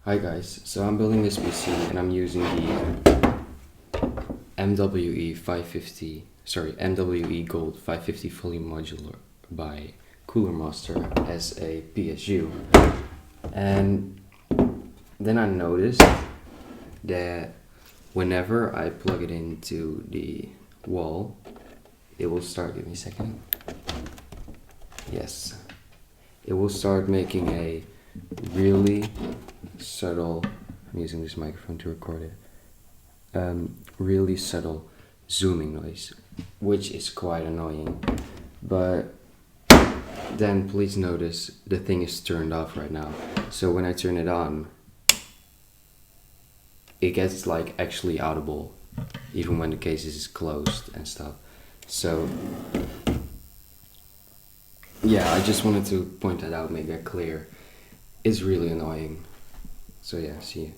Hi guys, so I'm building this PC and I'm using the MWE Gold 550 fully modular by CoolerMaster as a PSU. And then I noticed that whenever I plug it into the wall, it will start, give me a second. Yes, it will start making a really subtle, I'm using this microphone to record it, really subtle zooming noise, which is quite annoying. But then please notice the thing is turned off right now. So when I turn it on, it gets like actually audible, even when the case is closed and stuff. So yeah, I just wanted to point that out, make that clear. It's really annoying. So yeah, see you.